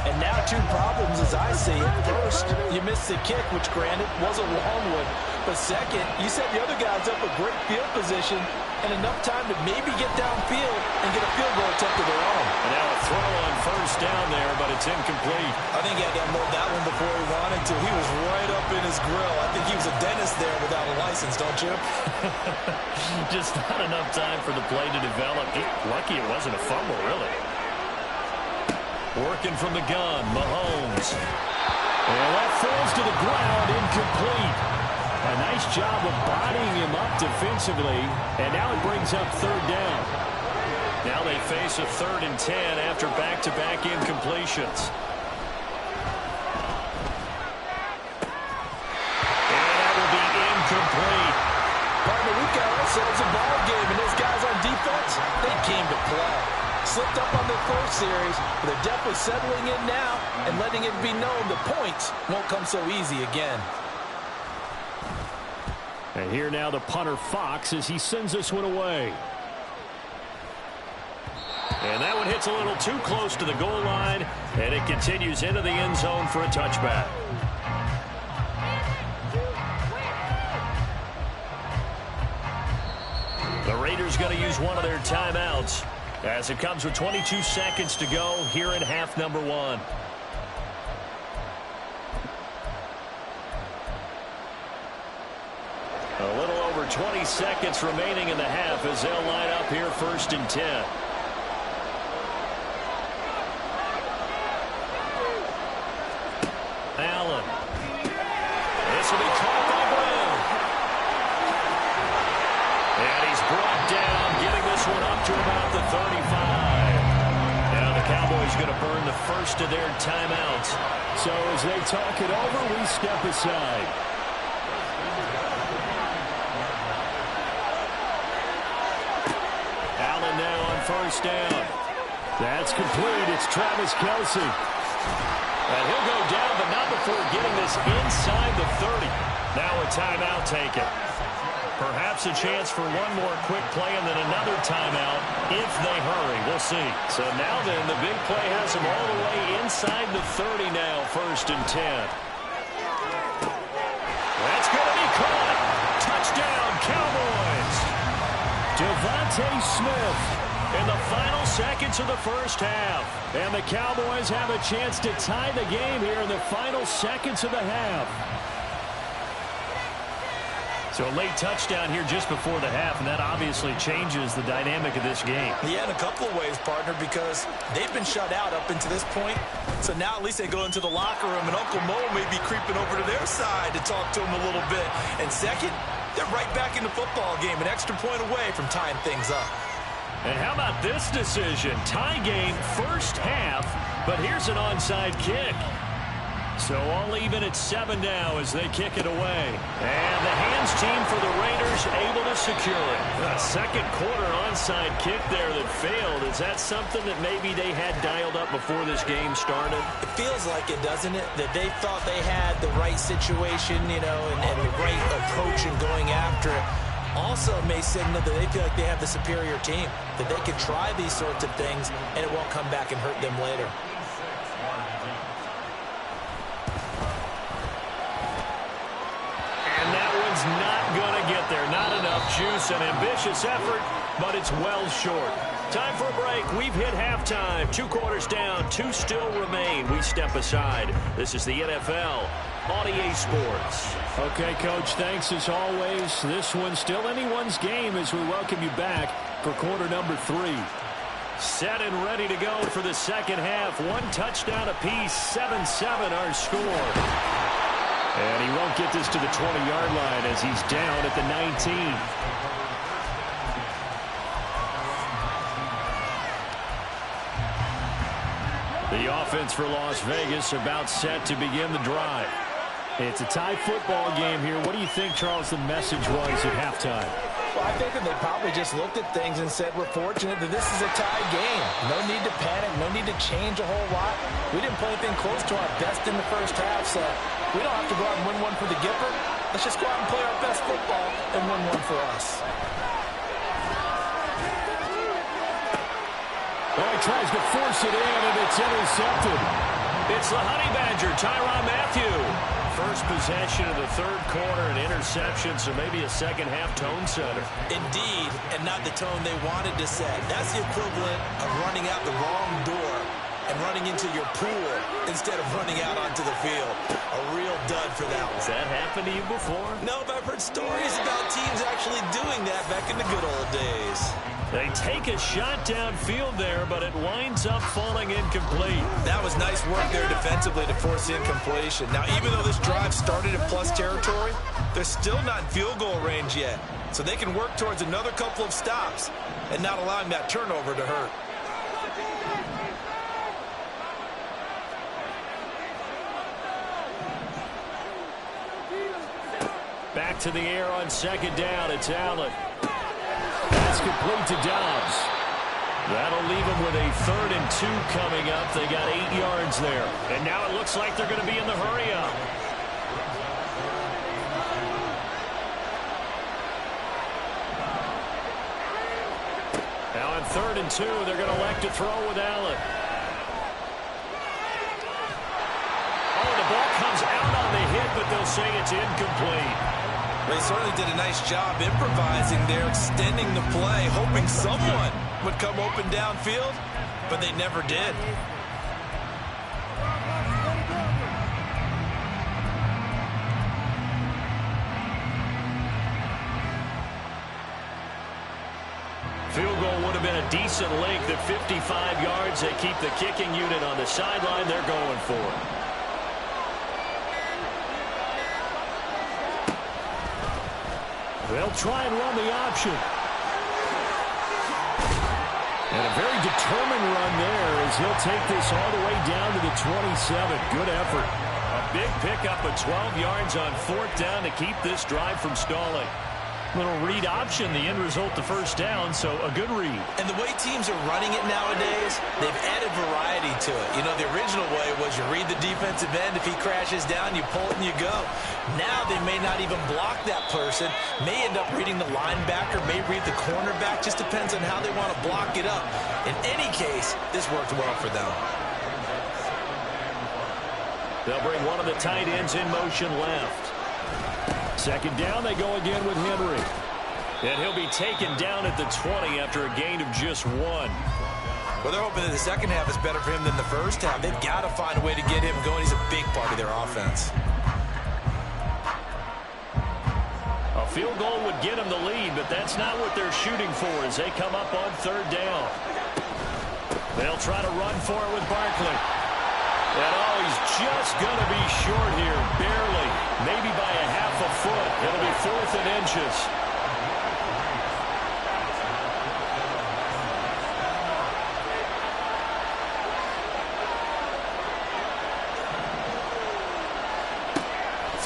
And now 2 problems as I see it. First, you missed the kick, which granted was a long one. But second, you set the other guys up a great field position and enough time to maybe get downfield and get a field goal attempt of their own. And now a throw on 1st down there, but it's incomplete. I think he had to unload that one before he wanted to. He was right up in his grill. I think he was a dentist there without a license, don't you? Just not enough time for the play to develop. Lucky it wasn't a fumble, really. Working from the gun, Mahomes. And that falls to the ground, incomplete. A nice job of bodying him up defensively, and now it brings up 3rd down. Now they face a 3rd and 10 after back-to-back incompletions. And that will be incomplete. Partner, we've got ourselves a ball game, and those guys on defense, they came to play. Slipped up on their first series, but they're definitely settling in now and letting it be known the points won't come so easy again. And here now the punter Fox as he sends this one away. And that one hits a little too close to the goal line, and it continues into the end zone for a touchback. The Raiders going to use one of their timeouts as it comes with 22 seconds to go here in half number 1. A little over 20 seconds remaining in the half as they'll line up here 1st and 10. Allen. This will be caught by Brown. And he's brought down, getting this one up to about the 35. Now the Cowboys going to burn the first of their timeouts. So as they talk it over, we step aside. Allen now on 1st down. That's complete. It's Travis Kelce. And he'll go down, but not before getting this inside the 30. Now a timeout taken. Perhaps a chance for one more quick play and then another timeout if they hurry. We'll see. So now then, the big play has them all the way inside the 30 now, 1st and 10. That's going to be caught. Touchdown, Cowboys. Devontae Smith in the final seconds of the first half. And the Cowboys have a chance to tie the game here in the final seconds of the half. So a late touchdown here just before the half, and that obviously changes the dynamic of this game. Yeah, in a couple of ways, partner, because they've been shut out up until this point. So now at least they go into the locker room, and Uncle Mo may be creeping over to their side to talk to him a little bit. And second, they're right back in the football game, an extra point away from tying things up. And how about this decision? Tie game first half, but here's an onside kick. So all even at 7 now as they kick it away. And the hands team for the Raiders able to secure it. A second quarter onside kick there that failed. Is that something that maybe they had dialed up before this game started? It feels like it, doesn't it? That they thought they had the right situation, you know, and the right approach in going after it. Also may signal that they feel like they have the superior team, that they can try these sorts of things and it won't come back and hurt them later. Not going to get there. Not enough juice. An ambitious effort, but it's well short. Time for a break. We've hit halftime. 2 quarters down. 2 still remain. We step aside. This is the NFL on EA Sports. Okay, Coach, thanks as always. This one's still anyone's game as we welcome you back for quarter number 3. Set and ready to go for the second half. 1 touchdown apiece. 7-7 our score. And he won't get this to the 20-yard line as he's down at the 19. The offense for Las Vegas about set to begin the drive. It's a tie football game here. What do you think, Charles, the message was at halftime? Well, I think that they probably just looked at things and said, we're fortunate that this is a tie game. No need to panic, no need to change a whole lot. We didn't play anything close to our best in the first half, so we don't have to go out and win one for the Gipper. Let's just go out and play our best football and win one for us. Oh, he tries to force it in, and it's intercepted. It's the Honey Badger, Tyrann Mathieu. First possession of the third quarter, an interception, so maybe a second-half tone setter. Indeed, and not the tone they wanted to set. That's the equivalent of running out the wrong door and running into your pool instead of running out onto the field. A real dud for that one. Has that happened to you before? No, but I've heard stories about teams actually doing that back in the good old days. They take a shot downfield there, but it winds up falling incomplete. That was nice work there defensively to force incompletion. Now, even though this drive started in plus territory, they're still not in field goal range yet. So they can work towards another couple of stops and not allowing that turnover to hurt. Back to the air on second down. It's Allen. That's complete to Dobbs. That'll leave them with a 3rd and 2 coming up. They got 8 yards there. And now it looks like they're going to be in the hurry-up. Now on 3rd and 2, they're going to elect to throw with Allen. Oh, the ball comes out on the hit, but they'll say it's incomplete. They certainly did a nice job improvising there, extending the play, hoping someone would come open downfield, but they never did. Field goal would have been a decent length at 55 yards. They keep the kicking unit on the sideline. They're going for it. They'll try and run the option. And a very determined run there as he'll take this all the way down to the 27. Good effort. A big pickup of 12 yards on 4th down to keep this drive from stalling. Little read option, the end result, the first down, so a good read. And the way teams are running it nowadays, they've added variety to it. You know, the original way was you read the defensive end. If he crashes down, you pull it and you go. Now they may not even block that person, may end up reading the linebacker, may read the cornerback. Just depends on how they want to block it up. In any case, this worked well for them. They'll bring one of the tight ends in motion left. Second down, they go again with Henry. And he'll be taken down at the 20 after a gain of just 1. Well, they're hoping that the second half is better for him than the first half. They've got to find a way to get him going. He's a big part of their offense. A field goal would get them the lead, but that's not what they're shooting for as they come up on third down. They'll try to run for it with Barkley. And oh, he's just going to be short here, barely, maybe by a half a foot. It'll be 4th and inches.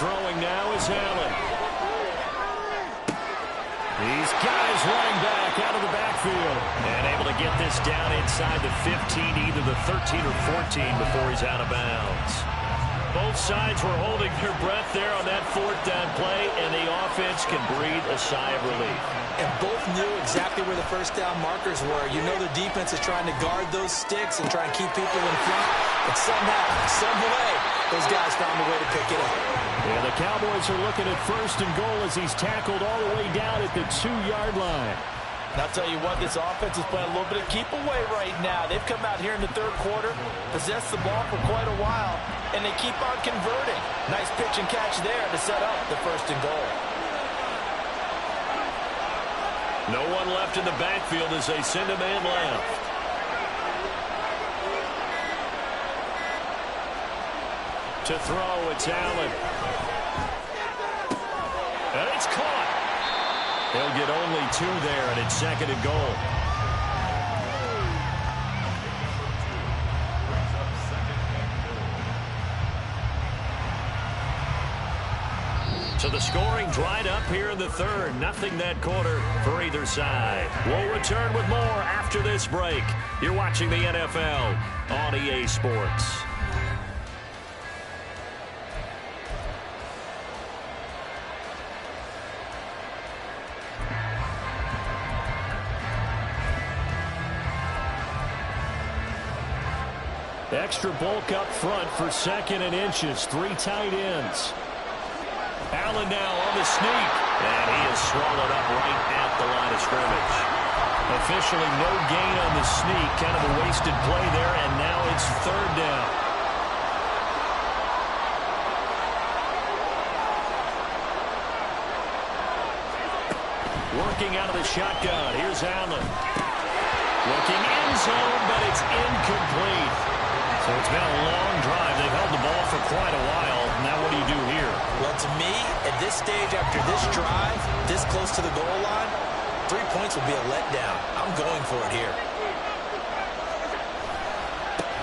Throwing now is Allen. He's got his running back out of the backfield. And able to get this down inside the 15, either the 13 or 14 before he's out of bounds. Both sides were holding their breath there on that 4th down play, and the offense can breathe a sigh of relief. And both knew exactly where the first down markers were. You know the defense is trying to guard those sticks and try and keep people in front. But somehow, some way, those guys found a way to pick it up. Yeah, the Cowboys are looking at 1st and goal as he's tackled all the way down at the 2-yard line. And I'll tell you what, this offense is playing a little bit of keep away right now. They've come out here in the 3rd quarter, possessed the ball for quite a while, and they keep on converting. Nice pitch and catch there to set up the 1st and goal. No one left in the backfield as they send a man left. To throw, it's Allen. And it's caught. They'll get only 2 there, and it's 2nd and goal. So the scoring dried up here in the 3rd. Nothing that quarter for either side. We'll return with more after this break. You're watching the NFL on EA Sports. Extra bulk up front for 2nd and inches. 3 tight ends. Allen now on the sneak. And he is swallowed up right at the line of scrimmage. Officially no gain on the sneak. Kind of a wasted play there. And now it's 3rd down. Working out of the shotgun. Here's Allen. Looking end zone, but it's incomplete. So it's been a long drive. They've held the ball for quite a while. Now what do you do here? Well, to me, at this stage, after this drive, this close to the goal line, 3 points would be a letdown. I'm going for it here.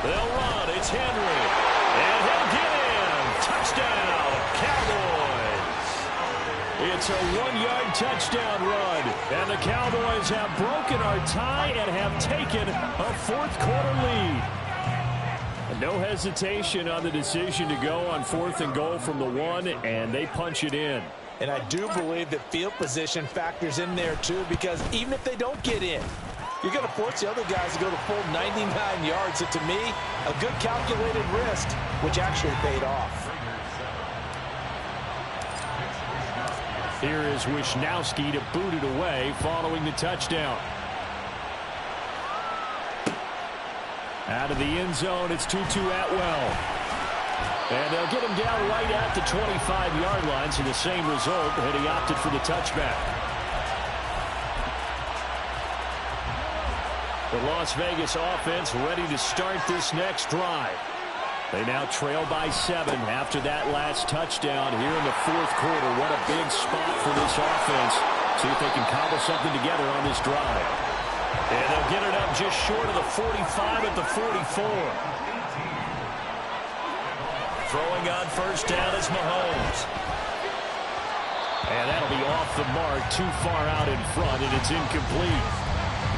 They'll run. It's Henry. And he'll get in. Touchdown, Cowboys. It's a 1-yard touchdown run. And the Cowboys have broken our tie and have taken a 4th quarter lead. No hesitation on the decision to go on 4th and goal from the 1, and they punch it in. And I do believe that field position factors in there, too, because even if they don't get in, you're going to force the other guys to go the full 99 yards. So, to me, a good calculated risk, which actually paid off. Here is Wisnowski to boot it away following the touchdown. Out of the end zone, it's Tutu Atwell. And they'll get him down right at the 25-yard line, so the same result, and he opted for the touchback. The Las Vegas offense ready to start this next drive. They now trail by 7 after that last touchdown here in the 4th quarter. What a big spot for this offense. See if they can cobble something together on this drive. And they'll get it up just short of the 45 at the 44. Throwing on 1st down is Mahomes. And that'll be off the mark, too far out in front, and it's incomplete.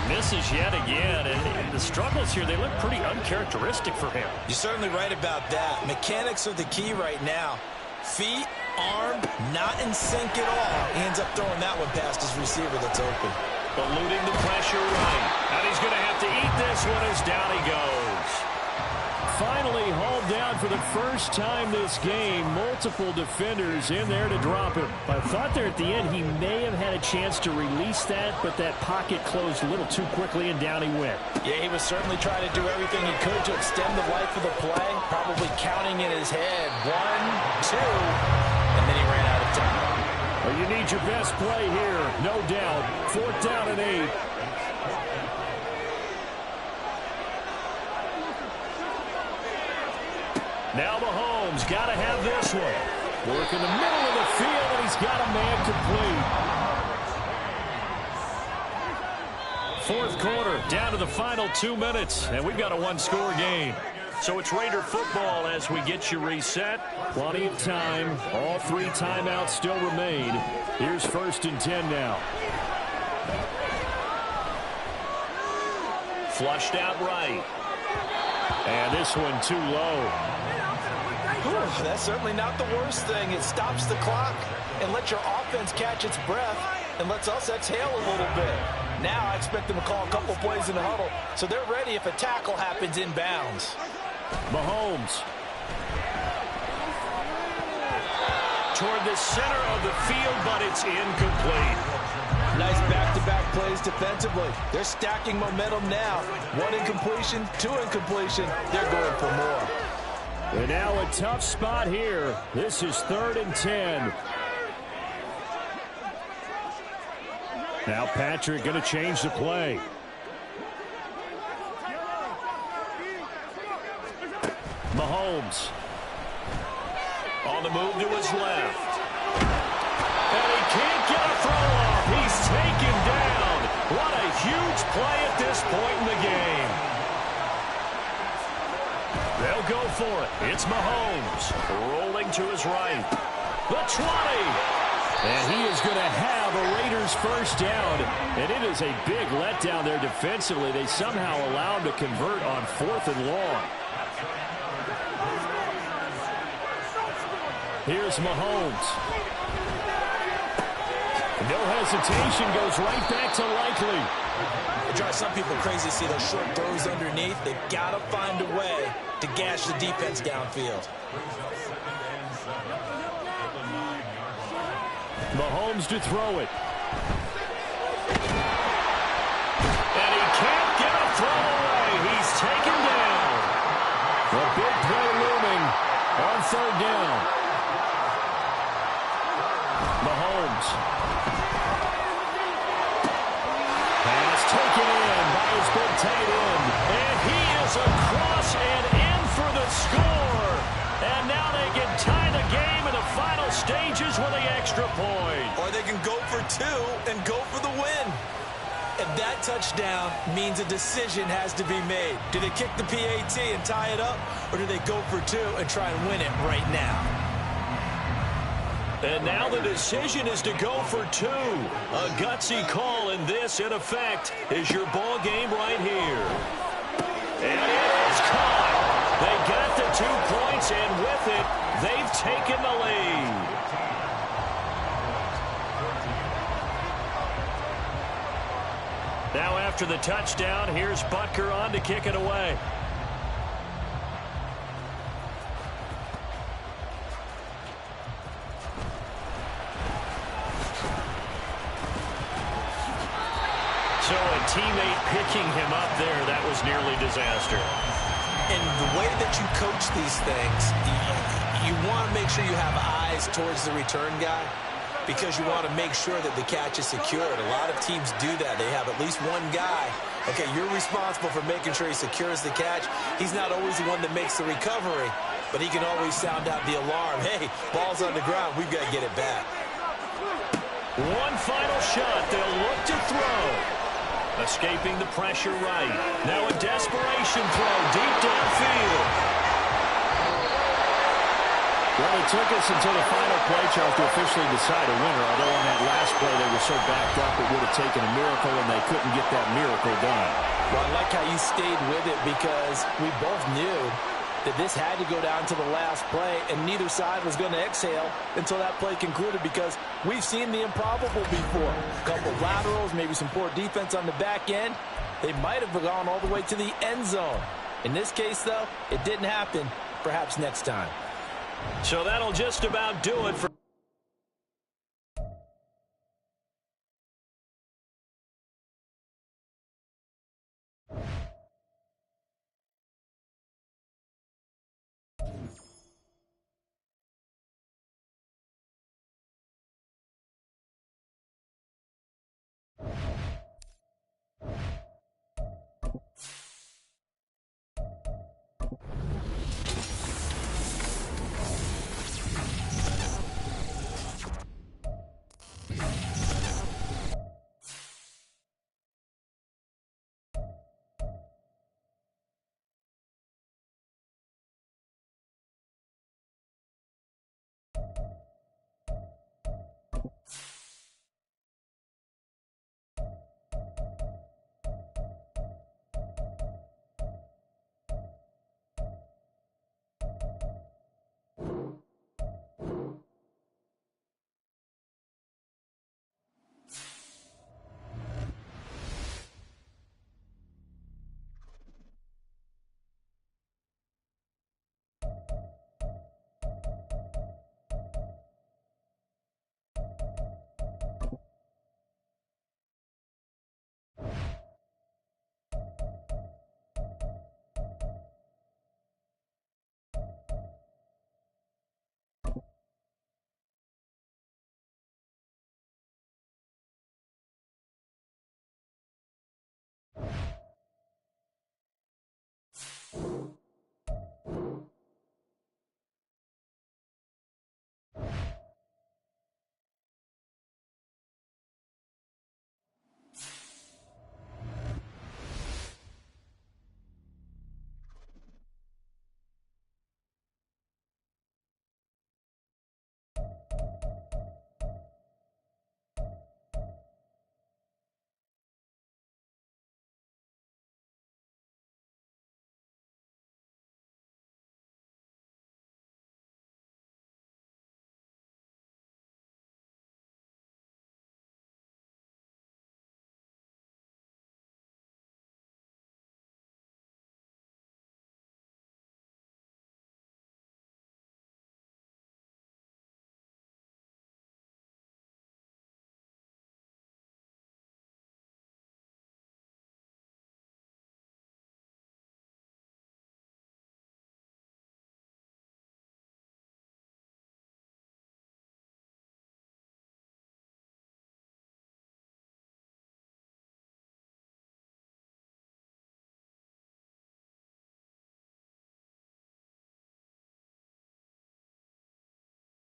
Misses yet again, and the struggles here, they look pretty uncharacteristic for him. You're certainly right about that. Mechanics are the key right now. Feet, arm, not in sync at all. He ends up throwing that one past his receiver that's open. Eluding the pressure right. And he's going to have to eat this one as down he goes. finally hauled down for the first time this game. Multiple defenders in there to drop him. I thought there at the end he may have had a chance to release that, but that pocket closed a little too quickly, and down he went. Yeah, he was certainly trying to do everything he could to extend the life of the play, probably counting in his head. 1, 2, and then he ran out of time. Well, you need your best play here, no doubt. 4th down and 8. Now Mahomes got to have this one. Work in the middle of the field, and he's got a man complete. 4th quarter, down to the final 2 minutes, and we've got a one-score game. So it's Raider football as we get you reset. Plenty of time. All 3 timeouts still remain. Here's 1st and 10 now. Flushed out right. And this one too low. Whew, that's certainly not the worst thing. It stops the clock and lets your offense catch its breath and lets us exhale a little bit. Now I expect them to call a couple plays in the huddle so they're ready if a tackle happens inbounds. Mahomes. Toward the center of the field, but it's incomplete. Nice back-to-back plays defensively. They're stacking momentum now. 1 incompletion, 2 incompletion. They're going for more. And now a tough spot here. This is 3rd and 10. Now Patrick going to change the play. Mahomes. On the move to his left. And he can't get a throw off. He's taken down. What a huge play at this point in the game. They'll go for it. It's Mahomes rolling to his right. The 20. And he is going to have a Raiders first down. And it is a big letdown there defensively. They somehow allow him to convert on 4th and long. Here's Mahomes. No hesitation, goes right back to Likely. It drives some people crazy to see those short throws underneath. They've got to find a way to gash the defense downfield. Mahomes to throw it. And he can't get a throw away. He's taken down. A big play looming on 3rd down. Mahomes. Pass taken in by his big tight end. And he is across and in for the score. And now they can tie the game in the final stages with the extra point. Or they can go for 2 and go for the win. And that touchdown means a decision has to be made. Do they kick the PAT and tie it up? Or do they go for 2 and try and win it right now? And now the decision is to go for 2. A gutsy call, and this, in effect, is your ball game right here. And it is caught. They got the 2 points, and with it, they've taken the lead. Now after the touchdown, here's Butker on to kick it away. So a teammate picking him up there, that was nearly disaster. And the way that you coach these things, you want to make sure you have eyes towards the return guy because you want to make sure that the catch is secured. A lot of teams do that. They have at least one guy. Okay, you're responsible for making sure he secures the catch. He's not always the one that makes the recovery, but he can always sound out the alarm. Hey, ball's on the ground. We've got to get it back. One final shot. They'll look to throw. Escaping the pressure right. Now a desperation throw deep downfield. Well, it took us until the final play, Charles, to officially decide a winner. Although on that last play they were so backed up it would have taken a miracle, and they couldn't get that miracle done. Well, I like how you stayed with it because we both knew that this had to go down to the last play, and neither side was going to exhale until that play concluded because we've seen the improbable before. A couple laterals, maybe some poor defense on the back end. They might have gone all the way to the end zone. In this case, though, it didn't happen. Perhaps next time. So that'll just about do it for